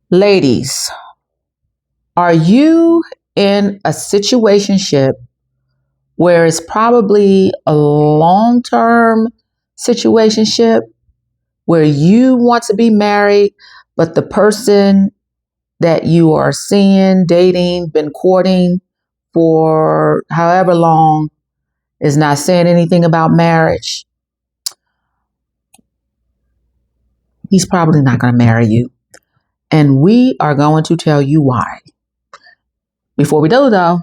Ladies, are you in a situationship where it's probably a long-term situationship where you want to be married, but the person that you are seeing, dating, been courting for however long is not saying anything about marriage? He's probably not going to marry you. And we are going to tell you why. Before we do, though,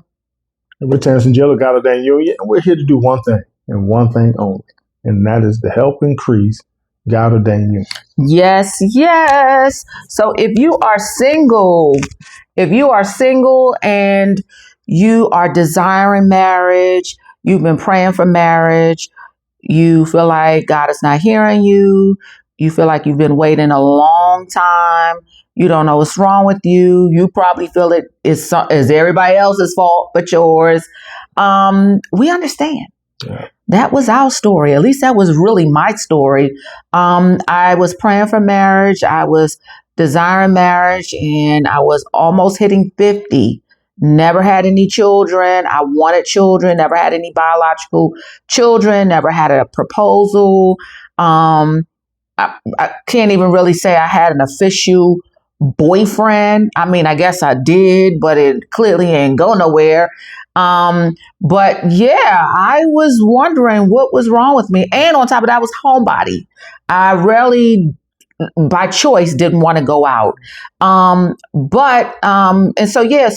We're Terrence and Jill of God-Ordained Union, and we're here to do one thing and one thing only, and that is to help increase God-Ordained Union. yes, yes. So if you are single and you are desiring marriage, you've been praying for marriage, you feel like God is not hearing you, you feel like you've been waiting a long time, you don't know what's wrong with you, you probably feel it is everybody else's fault but yours. We understand. Yeah. That was our story. At least that was really my story. I was praying for marriage. I was desiring marriage, and I was almost hitting 50. Never had any children. I wanted children. Never had any biological children. Never had a proposal. I can't even really say I had an official boyfriend. I mean, I guess I did, but it clearly ain't go nowhere. But yeah, I was wondering what was wrong with me. And on top of that, I was homebody. I rarely, by choice, didn't want to go out. And so, yeah,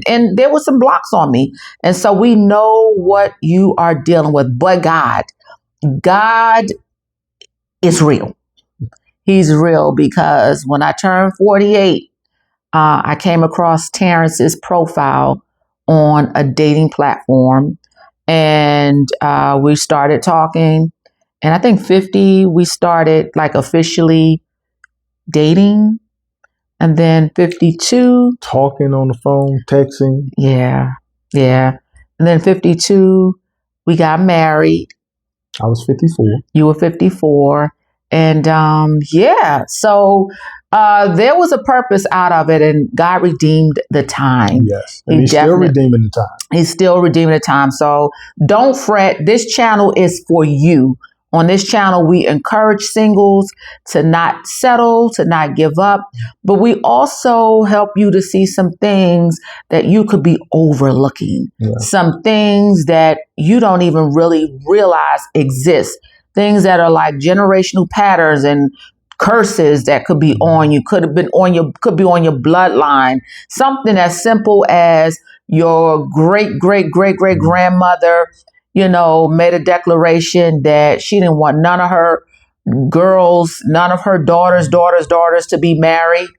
and there was some blocks on me. And so we know what you are dealing with, but God is real. He's real, because when I turned 48, I came across Terrence's profile on a dating platform, and we started talking. And I think 50, we started like officially dating. And then 52, Talking on the phone, texting. yeah. And then 52, we got married. I was 54. You were 54. And so there was a purpose out of it, and God redeemed the time. Yes, and He's still redeeming the time. He's still redeeming the time. So don't fret. This channel is for you. On this channel, we encourage singles to not settle, to not give up, but we also help you to see some things that you could be overlooking, some things that you don't even really realize exist, things that are like generational patterns and curses that could be on you, could be on your bloodline, something as simple as your great grandmother, made a declaration that she didn't want none of her girls, none of her daughters to be married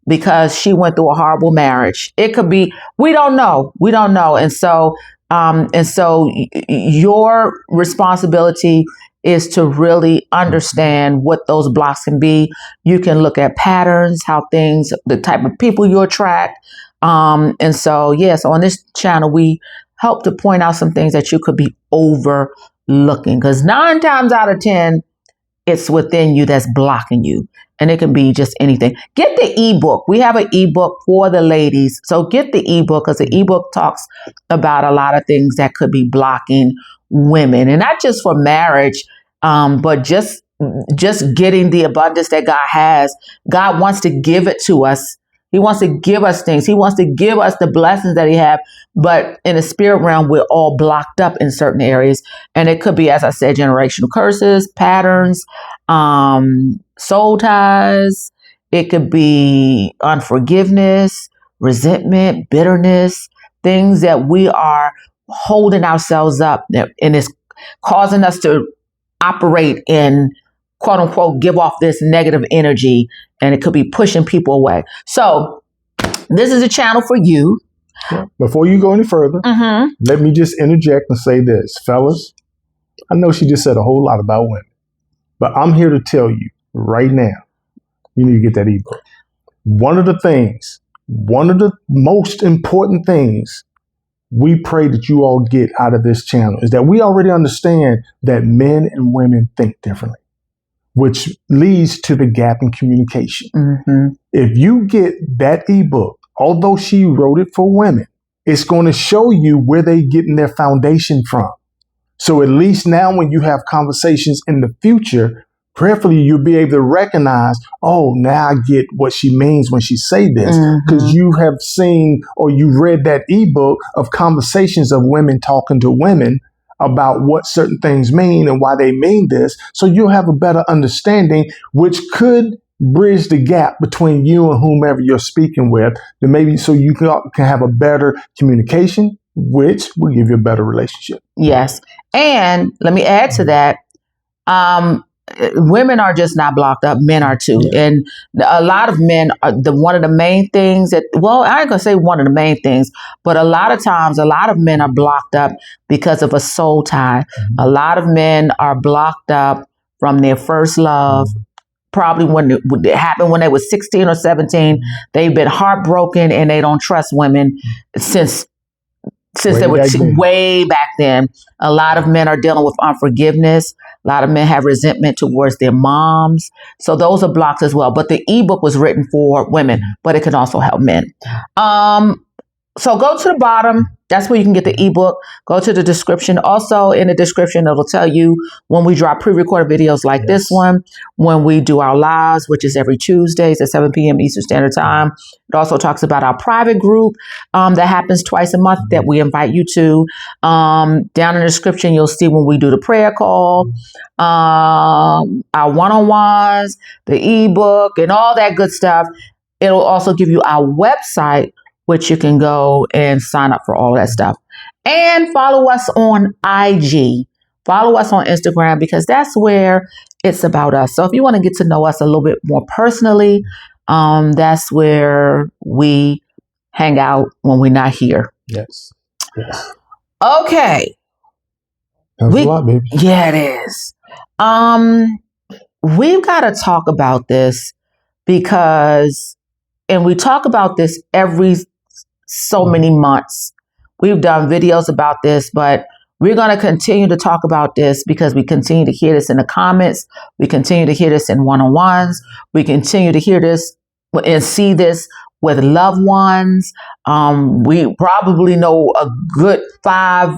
because she went through a horrible marriage. It could be, we don't know. And so your responsibility is to really understand what those blocks can be. You can look at patterns, the type of people you attract. So on this channel, we help to point out some things that you could be overlooking, because 9 times out of 10, it's within you that's blocking you. And it can be just anything. Get the ebook. We have an ebook for the ladies. So get the ebook, because the ebook talks about a lot of things that could be blocking women, and not just for marriage, but just getting the abundance that God has. God wants to give it to us. He wants to give us things. He wants to give us the blessings that He has. But in the spirit realm, we're all blocked up in certain areas. And it could be, as I said, generational curses, patterns, soul ties. It could be unforgiveness, resentment, bitterness, things that we are holding ourselves up, and it's causing us to operate in, quote unquote, give off this negative energy, and it could be pushing people away. So this is a channel for you. Before you go any further, let me just interject and say this. Fellas, I know she just said a whole lot about women, but I'm here to tell you right now, you need to get that ebook. One of the most important things we pray that you all get out of this channel is that we already understand that men and women think differently. which leads to the gap in communication. Mm-hmm. If you get that ebook, although she wrote it for women, it's going to show you where they're getting their foundation from. So at least now when you have conversations in the future, prayerfully, you'll be able to recognize, oh, now I get what she means when she say this, because you have seen or you read that ebook of conversations of women talking to women about what certain things mean and why they mean this. So you'll have a better understanding, which could bridge the gap between you and whomever you're speaking with, then maybe so you can have a better communication, which will give you a better relationship. Yes. And let me add to that. Women are just not blocked up. Men are too. Yeah. And a lot of men are one of the main things that, well, I ain't gonna say one of the main things, but a lot of times, a lot of men are blocked up because of a soul tie. Mm-hmm. A lot of men are blocked up from their first love. Mm-hmm. Probably when it happened when they were 16 or 17, they've been heartbroken and they don't trust women since they were way back then. A lot of men are dealing with unforgiveness. A lot of men have resentment towards their moms. So those are blocks as well. But the ebook was written for women, but it can also help men. So go to the bottom. That's where you can get the ebook. Go to the description. Also in the description, it'll tell you when we drop pre-recorded videos like this one, when we do our lives, which is every Tuesdays at 7 p.m. Eastern Standard Time. It also talks about our private group that happens twice a month that we invite you to. Down in the description, you'll see when we do the prayer call, our one-on-ones, the ebook, and all that good stuff. It'll also give you our website, which you can go and sign up for all that stuff. And follow us on IG. Follow us on Instagram, because that's where it's about us. So if you want to get to know us a little bit more personally, that's where we hang out when we're not here. Yes. Okay. That's a lot, baby. Yeah, it is. We've got to talk about this because, and we talk about this every so many months. We've done videos about this, but we're going to continue to talk about this because we continue to hear this in the comments. We continue to hear this in one-on-ones. We continue to hear this and see this with loved ones. We probably know a good 5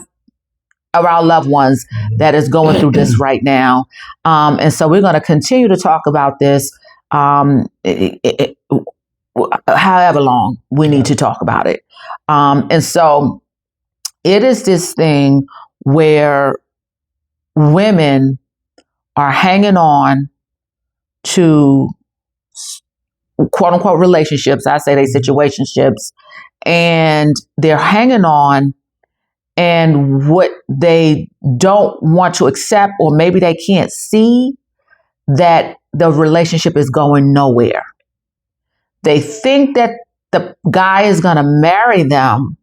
of our loved ones that is going through this right now. And so we're going to continue to talk about this however long we need to talk about it. And so it is this thing where women are hanging on to quote unquote relationships. I say they situationships, and they're hanging on, and what they don't want to accept, or maybe they can't see that the relationship is going nowhere. They think that the guy is going to marry them,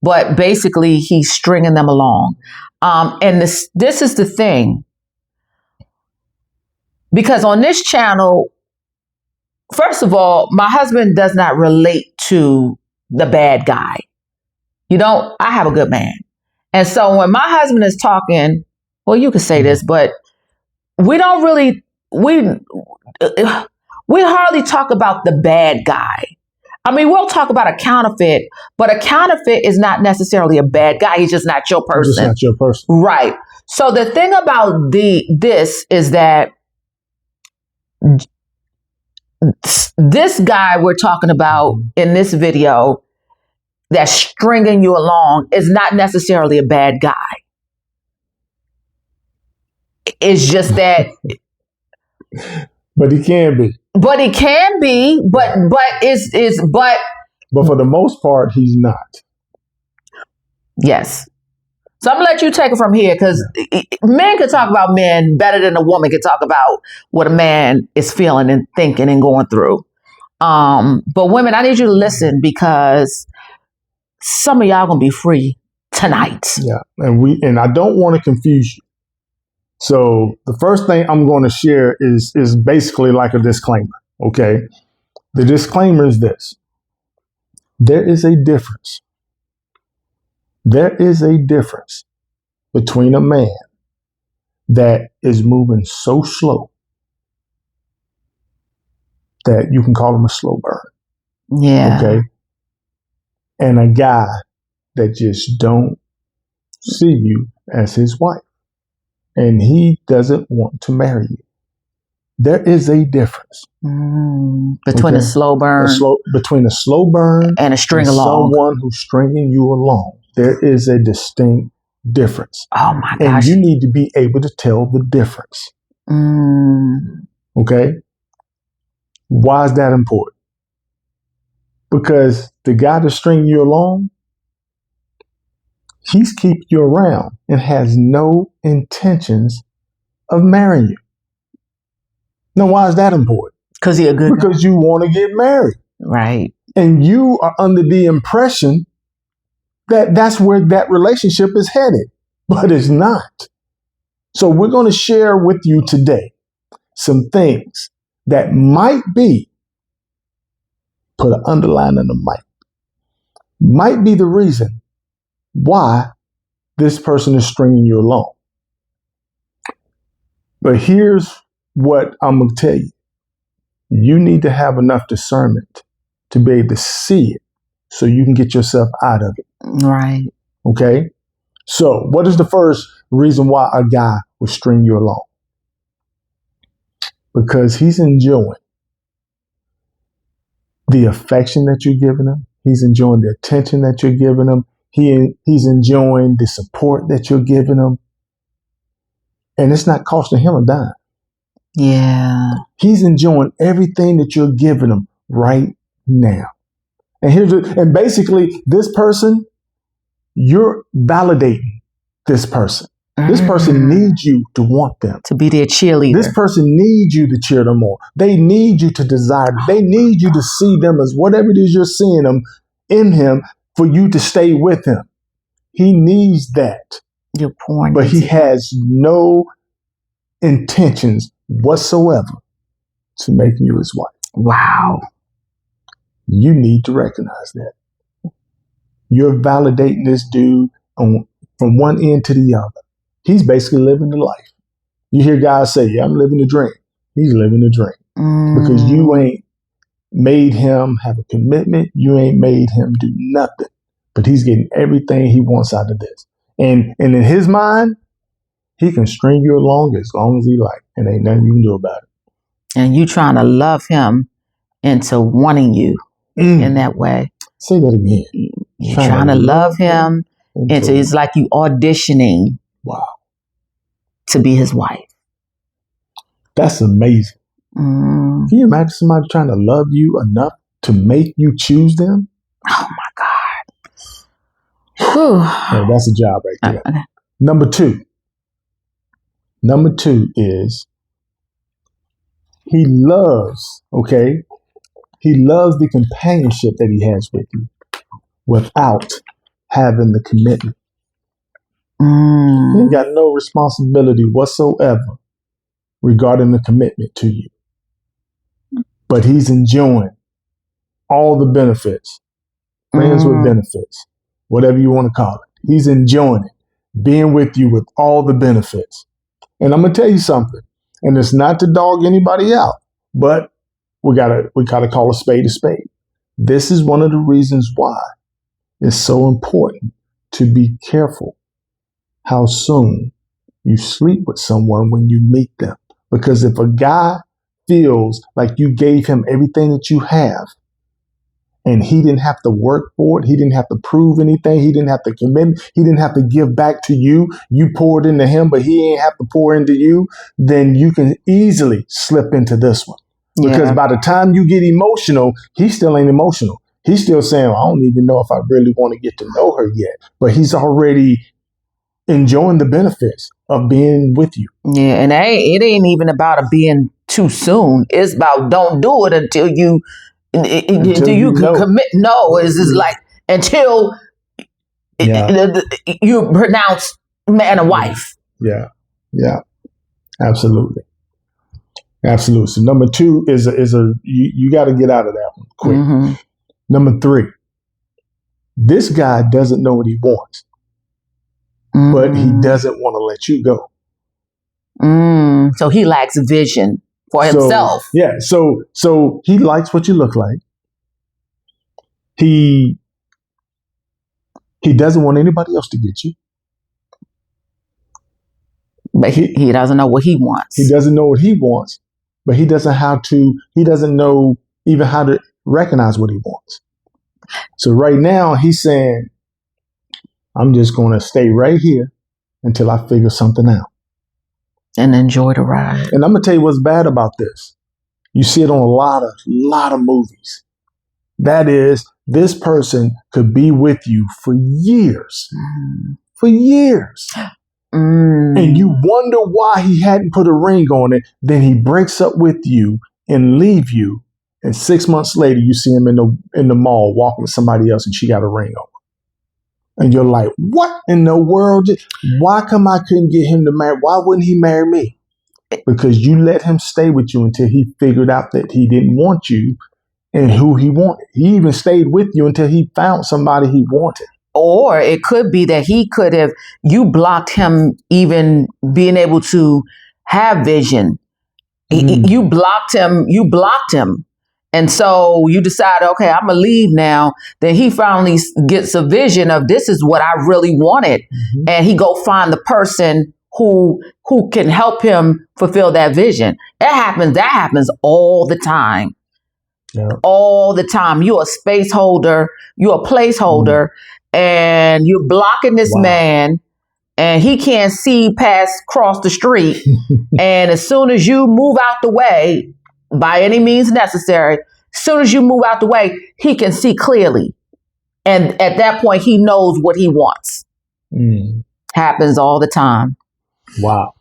but basically he's stringing them along. And this is the thing. Because on this channel, first of all, my husband does not relate to the bad guy. I have a good man. And so when my husband is talking, well, you could say this, but we don't really, we hardly talk about the bad guy. I mean, we'll talk about a counterfeit, but a counterfeit is not necessarily a bad guy. He's just not your person. Just not your person. Right. So the thing about this is that this guy we're talking about in this video that's stringing you along is not necessarily a bad guy. It's just that... But he can be. But for the most part, he's not. Yes. So I'm gonna let you take it from here, because men can talk about men better than a woman can talk about what a man is feeling and thinking and going through. But women, I need you to listen, because some of y'all gonna be free tonight. Yeah, and I don't want to confuse you. So the first thing I'm going to share is basically like a disclaimer, okay? The disclaimer is this. There is a difference. There is a difference between a man that is moving so slow that you can call him a slow burn. Yeah. Okay. And a guy that just don't see you as his wife. And he doesn't want to marry you. There is a difference between a slow burn, between a slow burn and a string along. Someone who's stringing you along. There is a distinct difference. Oh my gosh! And you need to be able to tell the difference. Okay. Why is that important? Because the guy that's stringing you along, he's keeping you around and has no intentions of marrying you. Now, why is that important? Because he's a good guy. Because you want to get married. Right. And you are under the impression that that's where that relationship is headed, but it's not. So we're going to share with you today some things that might be, put an underline on the might be the reason why this person is stringing you along. But here's what I'm going to tell you. You need to have enough discernment to be able to see it so you can get yourself out of it. Right. Okay? So what is the first reason why a guy would string you along? Because he's enjoying the affection that you're giving him. He's enjoying the attention that you're giving him. He's enjoying the support that you're giving him. And it's not costing him a dime. Yeah. He's enjoying everything that you're giving him right now. And basically, this person, you're validating this person. This person needs you to want them. To be their cheerleader. This person needs you to cheer them on. They need you to desire them. They need you to see them as whatever it is you're seeing them in him for you to stay with him. He needs that. You're pouring. But he has no intentions whatsoever to making you his wife. Wow. You need to recognize that. You're validating this dude from one end to the other. He's basically living the life. You hear guys say, yeah, I'm living the dream. He's living the dream. Because you ain't made him have a commitment. You ain't made him do nothing. But he's getting everything he wants out of this. And in his mind, he can string you along as he like. And ain't nothing you can do about it. And you trying to love him into wanting you in that way. Say that again. You're trying to love him into, it's like you auditioning. Wow. To be his wife. That's amazing. Can you imagine somebody trying to love you enough to make you choose them? Oh my God. Yeah, that's a job right there. Okay. Number two is he loves the companionship that he has with you without having the commitment. He ain't got no responsibility whatsoever regarding the commitment to you. But he's enjoying all the benefits, friends with benefits, whatever you want to call it. He's enjoying it, being with you with all the benefits. And I'm going to tell you something, and it's not to dog anybody out, but we gotta call a spade a spade. This is one of the reasons why it's so important to be careful how soon you sleep with someone when you meet them. Because if a guy feels like you gave him everything that you have and he didn't have to work for it, he didn't have to prove anything, he didn't have to commit, he didn't have to give back to you, you poured into him, but he ain't have to pour into you, then you can easily slip into this one. Because by the time you get emotional, he still ain't emotional. He's still saying, I don't even know if I really want to get to know her yet. But he's already enjoying the benefits of being with you. Yeah, and it ain't even about it being too soon. It's about don't do it until you commit. No, it's just like until you pronounce man and wife. Yeah, absolutely. So number two is you got to get out of that one quick. Number three, this guy doesn't know what he wants. But he doesn't want to let you go. So he lacks vision for himself. Yeah. So he likes what you look like. He doesn't want anybody else to get you. But he doesn't know what he wants. He doesn't know what he wants, but he doesn't know even how to recognize what he wants. So right now he's saying, I'm just going to stay right here until I figure something out. And enjoy the ride. And I'm going to tell you what's bad about this. You see it on a lot of movies. That is, this person could be with you for years. For years. And you wonder why he hadn't put a ring on it. Then he breaks up with you and leave you. And 6 months later, you see him in the mall walking with somebody else and she got a ring on. And you're like, what in the world? Why come I couldn't get him to marry? Why wouldn't he marry me? Because you let him stay with you until he figured out that he didn't want you and who he wanted. He even stayed with you until he found somebody he wanted. Or it could be that you blocked him even being able to have vision. You blocked him. And so you decide, okay, I'm going to leave now. Then he finally gets a vision of this is what I really wanted. Mm-hmm. And he go find the person who can help him fulfill that vision. That happens all the time. Yeah. All the time. You're a space holder. You're a placeholder. And you're blocking this man, and he can't see across the street. And as soon as you move out the way, by any means necessary, as soon as you move out the way, he can see clearly. And at that point, he knows what he wants. Happens all the time. Wow.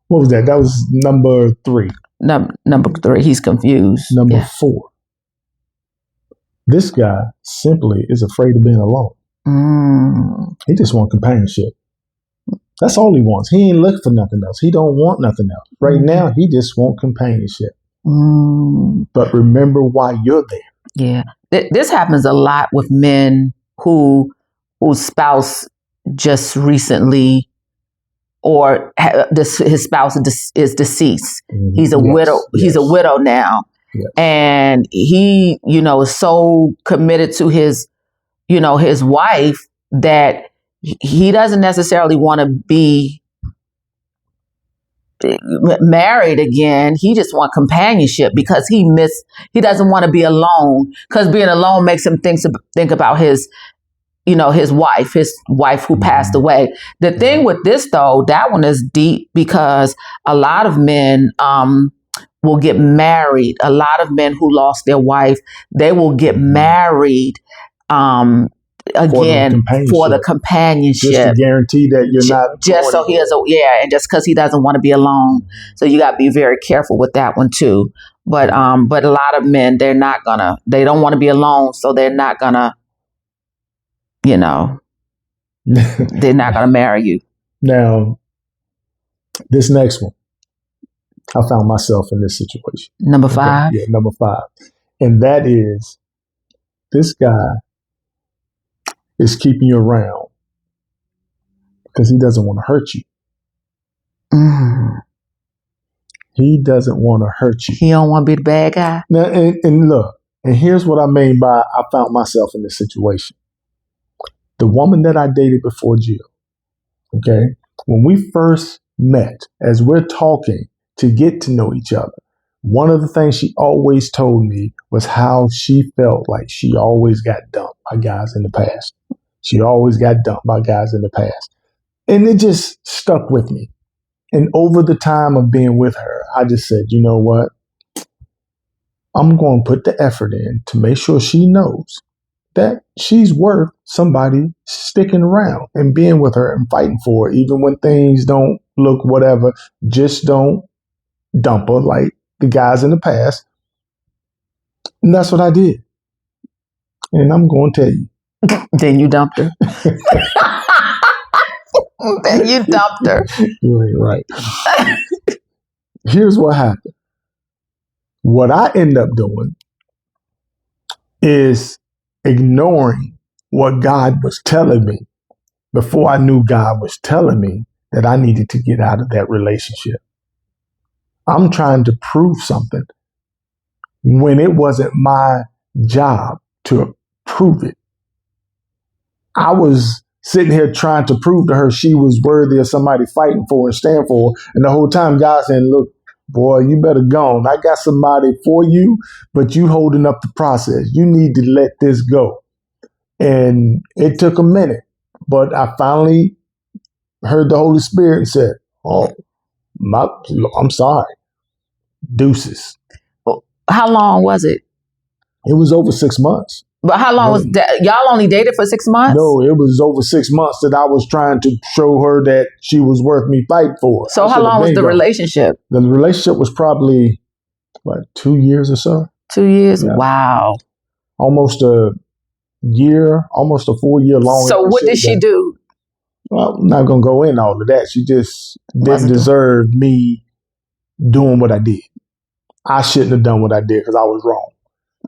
What was that? That was number 3. Number 3, he's confused. Number 4. This guy simply is afraid of being alone. He just wants companionship. That's all he wants. He ain't looking for nothing else. He don't want nothing else. Right now, he just wants companionship. But remember why you're there. Yeah. This happens a lot with men whose spouse just recently, or his spouse is deceased. He's a widow. Yes. He's a widow now. Yes. And he, is so committed to his wife that he doesn't necessarily want to be married again. He just wants companionship because he doesn't want to be alone, because being alone makes him think about his wife who passed away. The thing with this though, that one is deep, because a lot of men, will get married. A lot of men who lost their wife, they will get married, again for the companionship, just to guarantee that you're not just so he has and just because he doesn't want to be alone. So you got to be very careful with that one too. But a lot of men, they don't want to be alone, so they're not gonna they're not gonna marry you. Now this next one, I found myself in this situation. Number 5. Yeah, number 5, and that is, this guy is keeping you around because he doesn't want to hurt you. He doesn't want to hurt you. He don't want to be the bad guy. Now, and look, and here's what I mean by I found myself in this situation. The woman that I dated before Jill, okay, when we first met, as we're talking to get to know each other, one of the things she always told me was how she felt like she always got dumped by guys in the past. She always got dumped by guys in the past. And it just stuck with me. And over the time of being with her, I just said, you know what? I'm going to put the effort in to make sure she knows that she's worth somebody sticking around and being with her and fighting for her, even when things don't look whatever. Just don't dump her like the guys in the past. And that's what I did. And I'm going to tell you. Then you dumped her. Then you dumped her. You ain't right. Here's what happened. What I end up doing is ignoring what God was telling me before I knew God was telling me that I needed to get out of that relationship. I'm trying to prove something when it wasn't my job to prove it. I was sitting here trying to prove to her she was worthy of somebody fighting for and stand for. And the whole time God saying, look, boy, you better go on. I got somebody for you, but you holding up the process. You need to let this go. And it took a minute, but I finally heard the Holy Spirit and said, oh, I'm sorry. Deuces. How long was it? It was over 6 months. But how long was that? Y'all only dated for 6 months? No, it was over 6 months that I was trying to show her that she was worth me fighting for. So how long was the relationship? The relationship was probably, 2 years or so? 2 years? Yeah. Wow. Almost a year, almost a 4 year long. So what did she do? Well, I'm not going to go in all of that. She just didn't deserve me doing what I did. I shouldn't have done what I did because I was wrong.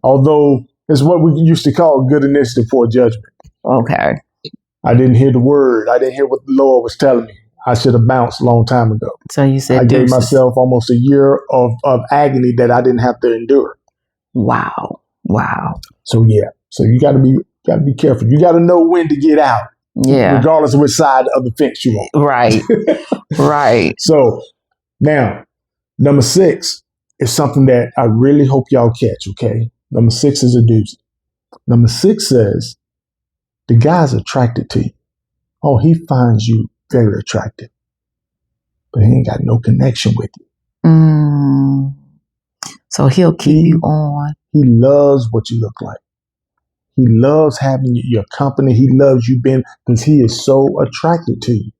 Although it's what we used to call good initiative, poor judgment. Okay. I didn't hear the word. I didn't hear what the Lord was telling me. I should have bounced a long time ago. So you said I gave myself almost a year of agony that I didn't have to endure. Wow. So yeah. So you got to be careful. You got to know when to get out. Yeah. Regardless of which side of the fence you on. Right. Right. So now, number 6 is something that I really hope y'all catch. Okay. Number 6 is a doozy. Number 6 says the guy's attracted to you. Oh, he finds you very attractive, but he ain't got no connection with you. So he'll keep you on. He loves what you look like. He loves having your company. He loves you being, because he is so attracted to you.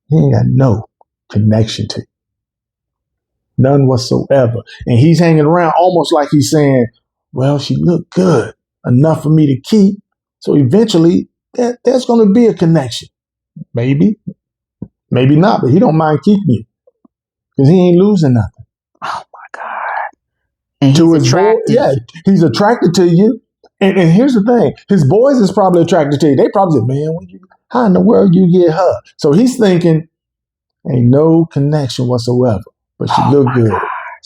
He ain't got no connection to you. None whatsoever. And he's hanging around almost like he's saying, well, she looked good enough for me to keep. So eventually there's going to be a connection. Maybe not, but he don't mind keeping you because he ain't losing nothing. Oh my God. And he's attracted. He's attracted to you. And here's the thing. His boys is probably attracted to you. They probably say, man, how in the world you get her? So he's thinking, ain't no connection whatsoever, but she look good. God.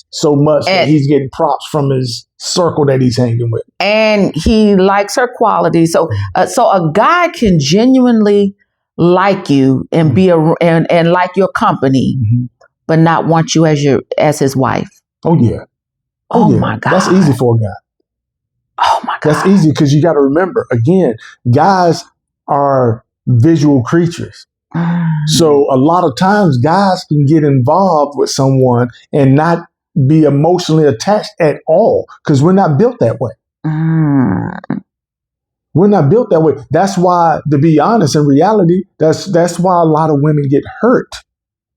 So much that he's getting props from his circle that he's hanging with. And he likes her quality. So a guy can genuinely like you and be and like your company, but not want you as his wife. Oh yeah. Oh yeah. My God. That's easy for a guy. Oh my God. That's easy because you got to remember, again, guys are visual creatures. So a lot of times guys can get involved with someone and not be emotionally attached at all because we're not built that way. We're not built that way. That's why, to be honest, in reality, that's why a lot of women get hurt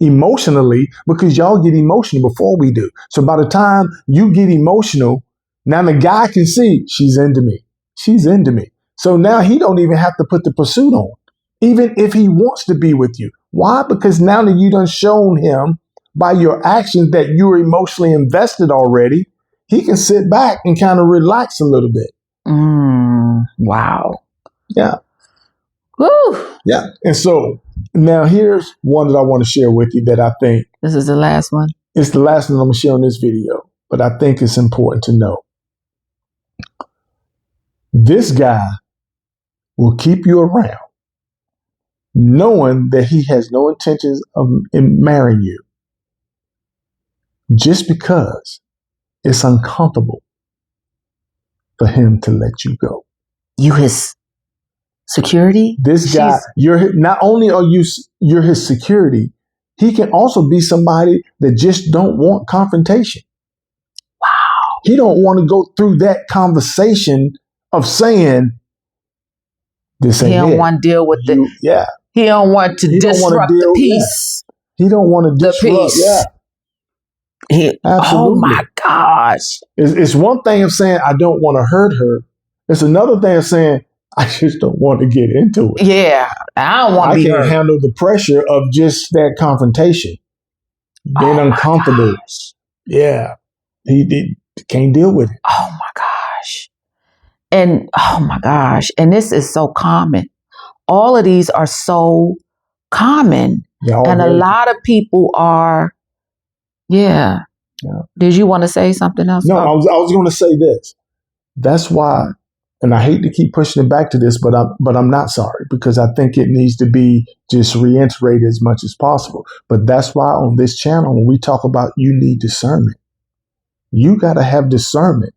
emotionally because y'all get emotional before we do. So by the time you get emotional, now the guy can see she's into me. She's into me. So now he don't even have to put the pursuit on, even if he wants to be with you. Why? Because now that you done shown him by your actions that you're emotionally invested already, he can sit back and kind of relax a little bit. Wow. Yeah. Woo. Yeah. And so now here's one that I want to share with you that I think. This is the last one. It's the last one I'm going to share on this video, but I think it's important to know. This guy will keep you around knowing that he has no intentions of marrying you just because it's uncomfortable for him to let you go. You his security? This guy, not only are you're his security, he can also be somebody that just don't want confrontation. Wow. He don't want to go through that conversation of saying, this ain't it. He don't want to deal with Yeah. He don't want to disrupt the peace. Yeah. He don't want to disrupt. Peace. Yeah. Absolutely. Oh my gosh. It's one thing of saying, I don't want to hurt her. It's another thing of saying, I just don't want to get into it. Yeah. I don't want to be hurt. I can't handle the pressure of just that confrontation. Being uncomfortable. Gosh. Yeah. He can't deal with it. Oh my gosh. And oh my gosh. And this is so common. All of these are so common. And a lot of people are, Yeah. Did you want to say something else? No, I was going to say this. That's why, and I hate to keep pushing it back to this, but I'm not sorry, because I think it needs to be just reiterated as much as possible. But that's why on this channel, when we talk about you need discernment, you got to have discernment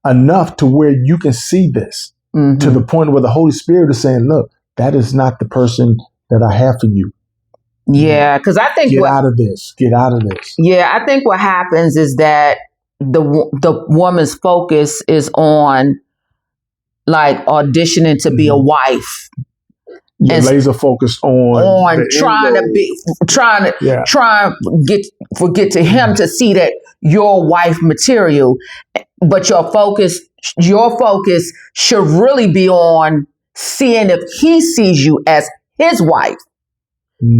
enough to where you can see this to the point where the Holy Spirit is saying, look, that is not the person that I have for you. Yeah, because I think Get out of this. Yeah, I think what happens is that the woman's focus is on like auditioning to be a wife. You're laser focused on trying to get to him to see that you're wife material, but your focus should really be on seeing if he sees you as his wife.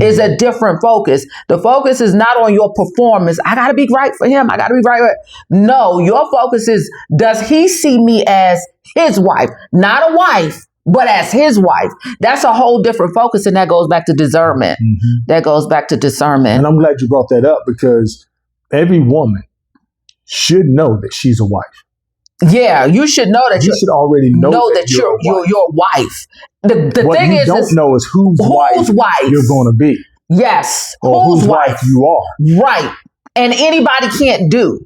Is a different focus. The focus is not on your performance. I got to be right for him. I got to be right. No, your focus is, does he see me as his wife? Not a wife, but as his wife. That's a whole different focus, and that goes back to discernment. That goes back to discernment. And I'm glad you brought that up, because every woman should know that she's a wife. Yeah, you should know that you should already know that you're your wife. The what thing you don't know is whose wife you're going to be. Yes, or whose wife you are. Right, and anybody can't do.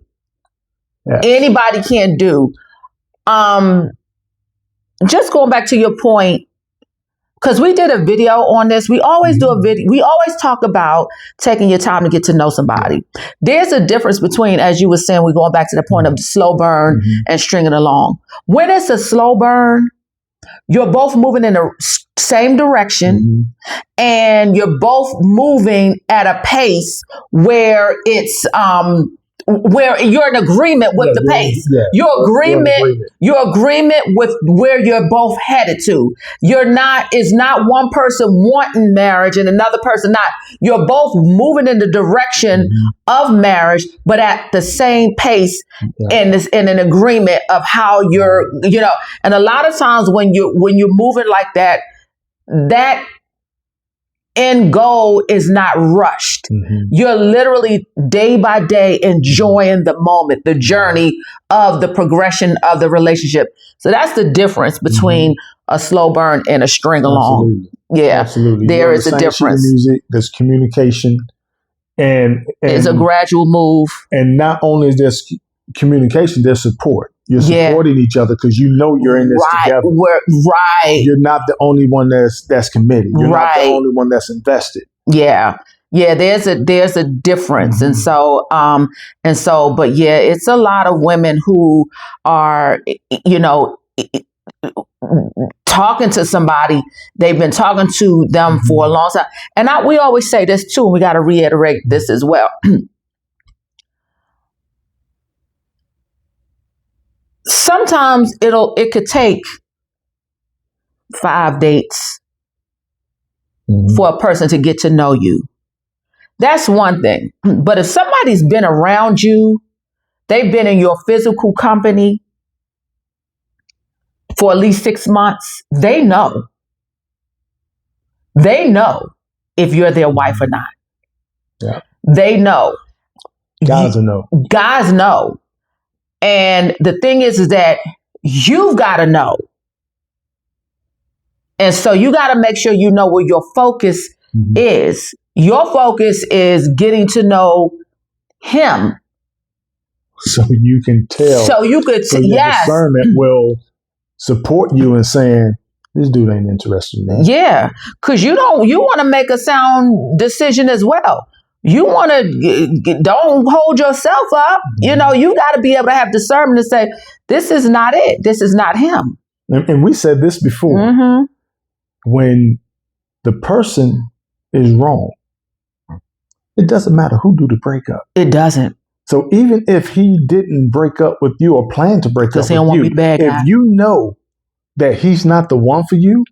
Yes. Anybody can't do. Just going back to your point, because we did a video on this. We always do a video. We always talk about taking your time to get to know somebody. There's a difference between, as you were saying, we're going back to the point of the slow burn and stringing along. When it's a slow burn, you're both moving in the same direction, and you're both moving at a pace where it's where you're in agreement with the pace. Your agreement with where you're both headed to. It's not one person wanting marriage and another person not. You're both moving in the direction of marriage, but at the same pace and in an agreement of how you're, and a lot of times when you're moving like that, that end goal is not rushed. You're literally day by day enjoying the moment, the journey of the progression of the relationship. So that's the difference between a slow burn and a string along. Yeah, absolutely. There is a difference. Music, there's communication, and it's a gradual move. And not only is there communication, there's support. You're supporting each other because you know you're in this together. You're not the only one that's committed. You're not the only one that's invested. Yeah. There's a difference, and so, but yeah, it's a lot of women who are, talking to somebody. They've been talking to them for a long time, and we always say this too, and we got to reiterate this as well. Sometimes it could take 5 dates for a person to get to know you. That's one thing. But if somebody's been around you, they've been in your physical company for at least 6 months, they know. They know if you're their wife or not. Yeah. They know. Guys know. Guys know. And the thing is that you've got to know. And so you got to make sure you know where your focus is. Your focus is getting to know him. So you can tell. So you could, discernment will support you in saying, this dude ain't interested in me. Yeah. Because you want to make a sound decision as well. You want to, don't hold yourself up. You got to be able to have discernment to say, this is not it. This is not him. And we said this before. When the person is wrong, it doesn't matter who do the breakup. It doesn't. So even if he didn't break up with you or plan to break up with you, if you know that he's not the one for you,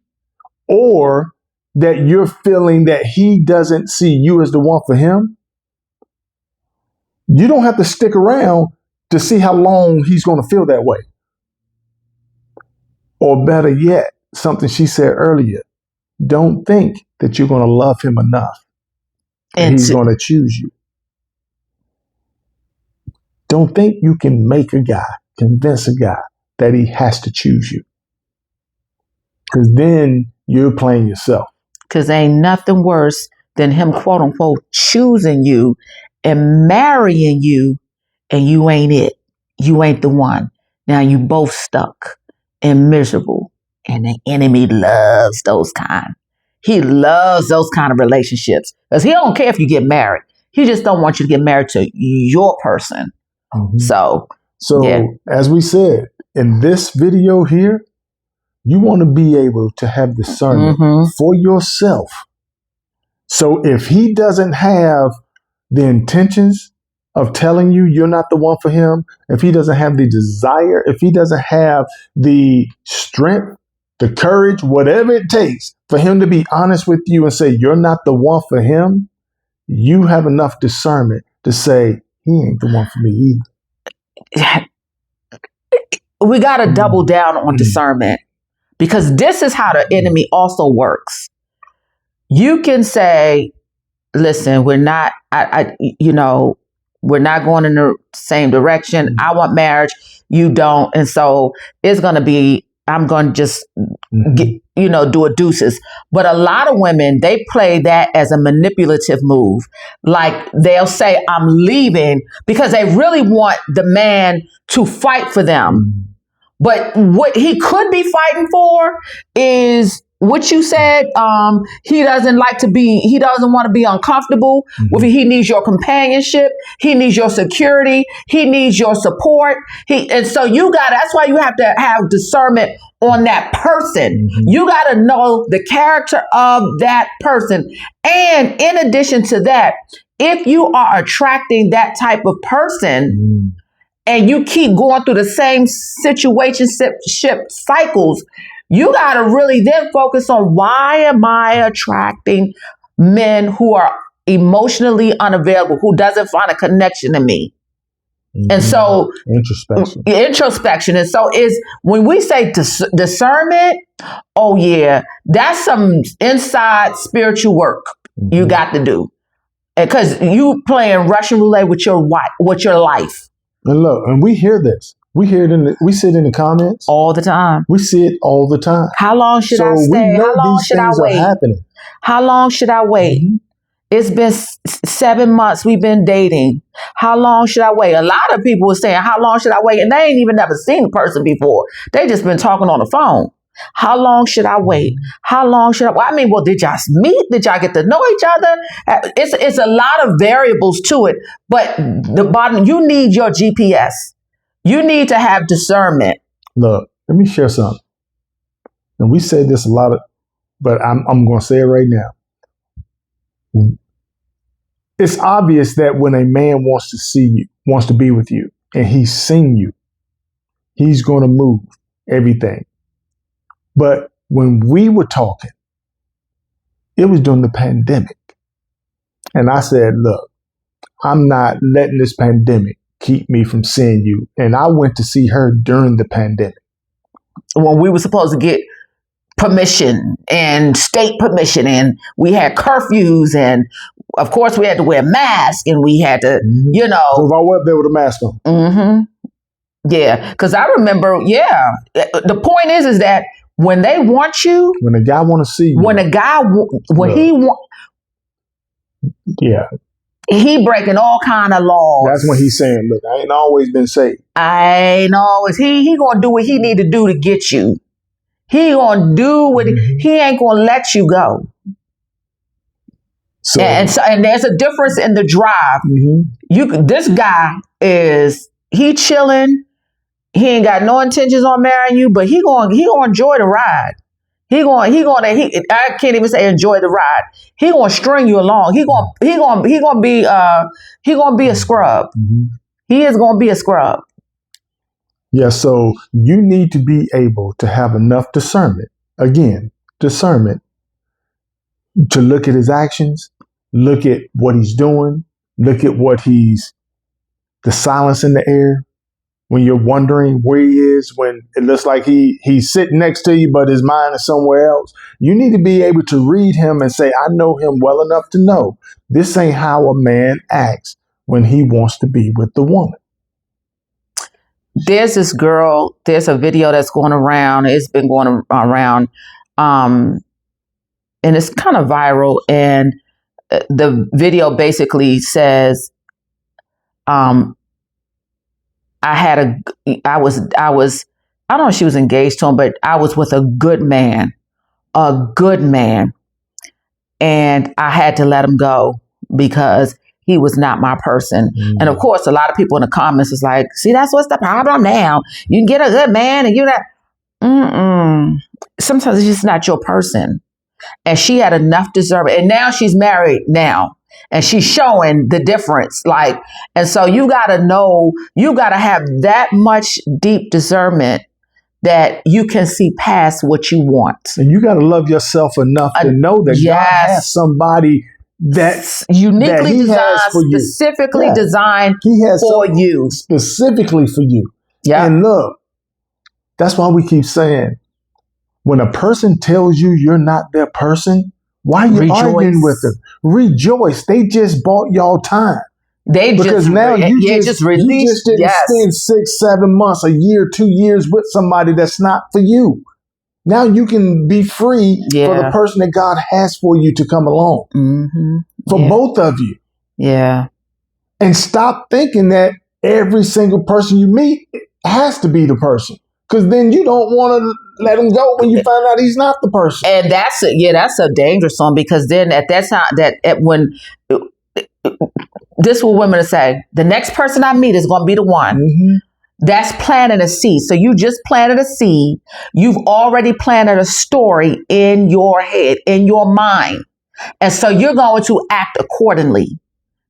or that you're feeling that he doesn't see you as the one for him, you don't have to stick around to see how long he's going to feel that way. Or better yet, something she said earlier, don't think that you're going to love him enough and he's going to choose you. Don't think you can make a guy, convince a guy that he has to choose you. Because then you're playing yourself. Because ain't nothing worse than him, quote unquote, choosing you and marrying you, and you ain't it. You ain't the one. Now you both stuck and miserable. And the enemy loves those kind. He loves those kind of relationships. Because he don't care if you get married. He just don't want you to get married to your person. Mm-hmm. So yeah. As we said, in this video here, you want to be able to have discernment for yourself. So if he doesn't have the intentions of telling you you're not the one for him, if he doesn't have the desire, if he doesn't have the strength, the courage, whatever it takes for him to be honest with you and say you're not the one for him, you have enough discernment to say he ain't the one for me either. We got to double down on discernment, because this is how the enemy also works. You can say, listen, we're not, we're not going in the same direction. I want marriage. You don't. And so it's going to be, I'm going to just, do a deuces. But a lot of women, they play that as a manipulative move. Like they'll say, I'm leaving, because they really want the man to fight for them. But what he could be fighting for is what you said. He doesn't want to be uncomfortable with it. He needs your companionship. He needs your security. He needs your support. And so that's why you have to have discernment on that person. You got to know the character of that person. And in addition to that, if you are attracting that type of person, and you keep going through the same situationship cycles, you got to really then focus on, why am I attracting men who are emotionally unavailable, who doesn't find a connection to me? And so introspection. And so when we say discernment, oh yeah, that's some inside spiritual work you got to do. Because you playing Russian roulette with your life. And look, and we hear this. We hear it we see it in the comments all the time. We see it all the time. How long should I stay? How long should I wait? How long should I wait? It's been 7 months we've been dating. How long should I wait? A lot of people are saying, how long should I wait? And they ain't even never seen the person before. They just been talking on the phone. How long should I wait? How long should did y'all meet? Did y'all get to know each other? It's a lot of variables to it. But the bottom, you need your GPS. You need to have discernment. Look, let me share something. And we say this a lot, but I'm going to say it right now. It's obvious that when a man wants to see you, wants to be with you, and he's seen you, he's going to move everything. But when we were talking, it was during the pandemic. And I said, look, I'm not letting this pandemic keep me from seeing you. And I went to see her during the pandemic. When we were supposed to get permission and state permission, and we had curfews, and of course we had to wear masks, and we had to, So if I went there with a mask on. Yeah, because I remember, the point is that when they want you, when a guy want to see you, he breaking all kind of laws. That's when he's saying, look, I ain't always been safe. I ain't always. He gonna do what he need to do to get you. He gonna do what he ain't gonna let you go. So and there's a difference in the drive. This guy he chilling. He ain't got no intentions on marrying you, but he gonna enjoy the ride. I can't even say enjoy the ride. He gonna string you along. He gonna be a scrub. He is gonna be a scrub. Yeah. So you need to be able to have enough discernment. Again, discernment to look at his actions, look at what he's doing, look at the silence in the air. When you're wondering where he is, when it looks like he's sitting next to you, but his mind is somewhere else, you need to be able to read him and say, I know him well enough to know this ain't how a man acts when he wants to be with the woman. there's this girl, there's a video that's going around. It's been going around. And it's kind of viral. And the video basically says, I was, I don't know if she was engaged to him, but I was with a good man. And I had to let him go because he was not my person. And of course, a lot of people in the comments is like, see, that's what's the problem now. You can get a good man and you're not. Sometimes it's just not your person. And she had enough discernment. And now she's married now. And she's showing the difference. Like, and so you got to know, you got to have that much deep discernment that you can see past what you want. And you got to love yourself enough to know that God has somebody that's uniquely that designed, specifically designed for you. Specifically for you. Yeah. And look, that's why we keep saying, when a person tells you you're not their person, why are you arguing with them? Rejoice. They just bought y'all time. Because now you just didn't spend 6, 7 months, a year, 2 years with somebody that's not for you. Now you can be free for the person that God has for you to come along. For both of you. Yeah. And stop thinking that every single person you meet has to be the person. Because then you don't want to let him go when you find out he's not the person. And that's a dangerous one, because then at that time, when this will women say, the next person I meet is going to be the one. That's planting a seed. So you just planted a seed. You've already planted a story in your head, in your mind. And so you're going to act accordingly.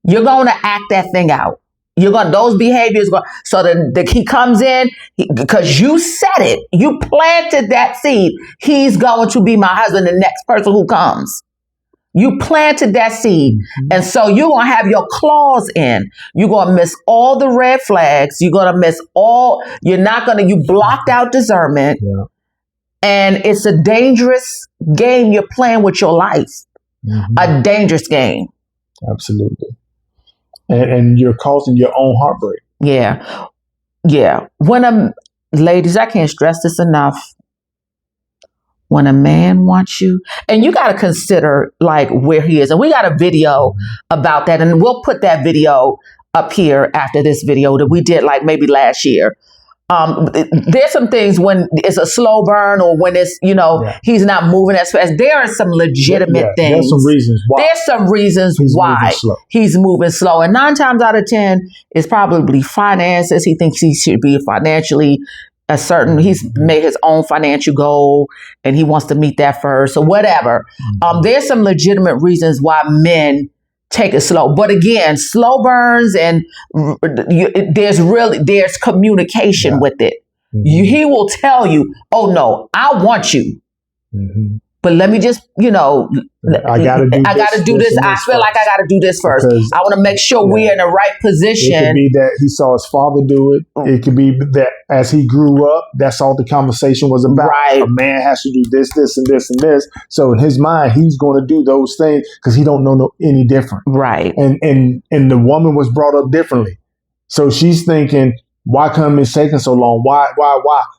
You're going to act that thing out. Those behaviors go. So he comes in because you said it. You planted that seed. He's going to be my husband, the next person who comes. You planted that seed. And so you're going to have your claws in. You're going to miss all the red flags. You're going to miss you blocked out discernment. Yeah. And it's a dangerous game you're playing with your life. A dangerous game. Absolutely. And you're causing your own heartbreak. Yeah. Yeah. Ladies, I can't stress this enough. When a man wants you, and you got to consider like where he is. And we got a video about that. And we'll put that video up here after this video that we did like maybe last year. There's some things when it's a slow burn or when it's, he's not moving as fast. There are some legitimate things. There's some reasons why. There's some reasons why he's moving slow. And 9 times out of 10, it's probably finances. He thinks he should be financially he's made his own financial goal and he wants to meet that first or whatever. There's some legitimate reasons why men take it slow. But again, slow burns and there's communication with it. He will tell you, oh no, I want you. But let me just, I got to do this. I feel like I got to do this first. I want to make sure we're in the right position. It could be that he saw his father do it. It could be that as he grew up, that's all the conversation was about. Right. A man has to do this, this, and this, and this. So in his mind, he's going to do those things because he don't know any different. Right. And the woman was brought up differently. So she's thinking, why come it's taking so long? Why?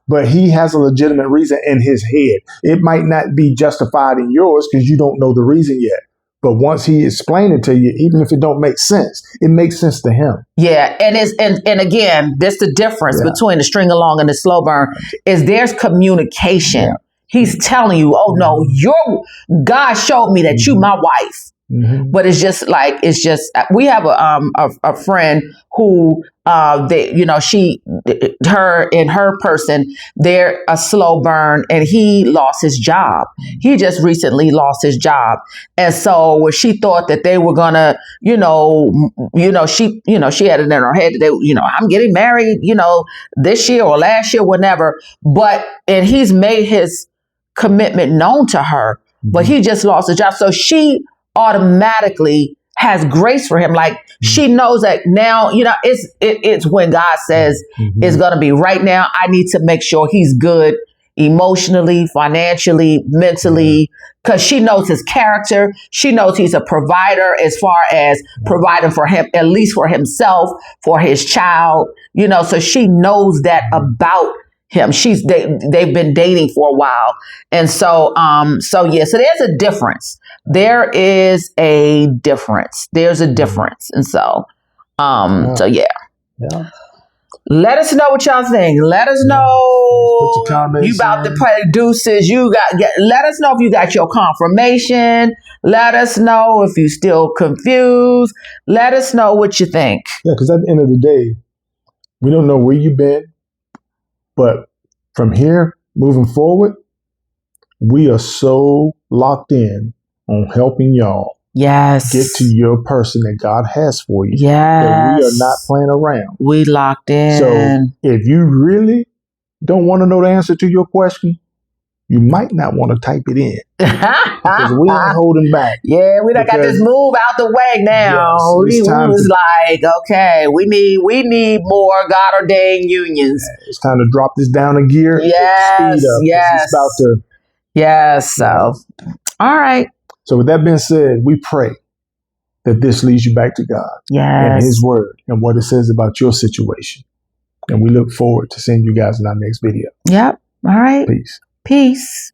But he has a legitimate reason in his head. It might not be justified in yours because you don't know the reason yet. But once he explained it to you, even if it don't make sense, it makes sense to him. Yeah, and again, there's the difference between the string along and the slow burn is there's communication. Yeah. He's telling you, oh no, God showed me that you my wife. But it's just we have a friend who her and her person, they're a slow burn, and he lost his job. He just recently lost his job, and so when she thought that they were gonna, she had it in her head that I'm getting married, this year or last year, whenever. And he's made his commitment known to her, but he just lost his job, so she automatically has grace for him. Like she knows that now, it's when God says it's going to be right now. I need to make sure he's good emotionally, financially, mentally, because she knows his character. She knows he's a provider as far as providing for him, at least for himself, for his child, so she knows that about him. They've been dating for a while. And so there's a difference. There is a difference. There's a difference. And so yeah. Let us know what y'all think. Let us know you about the producers. Let us know if you got your confirmation. Let us know if you still confused. Let us know what you think. Yeah, because at the end of the day, we don't know where you've been, but from here moving forward, we are so locked in on helping y'all. Yes. Get to your person that God has for you. Yes. That we are not playing around. We locked in. So if you really don't want to know the answer to your question, you might not want to type it in. Because we ain't holding back. Yeah, we done got this move out the way now. Yes, we was like, okay, we need more God-ordained unions. It's time to drop this down a gear. Yes. Speed up. Yes. It's about to. Yes. So, all right. So with that being said, we pray that this leads you back to God and His Word and what it says about your situation. And we look forward to seeing you guys in our next video. Yep. All right. Peace. Peace.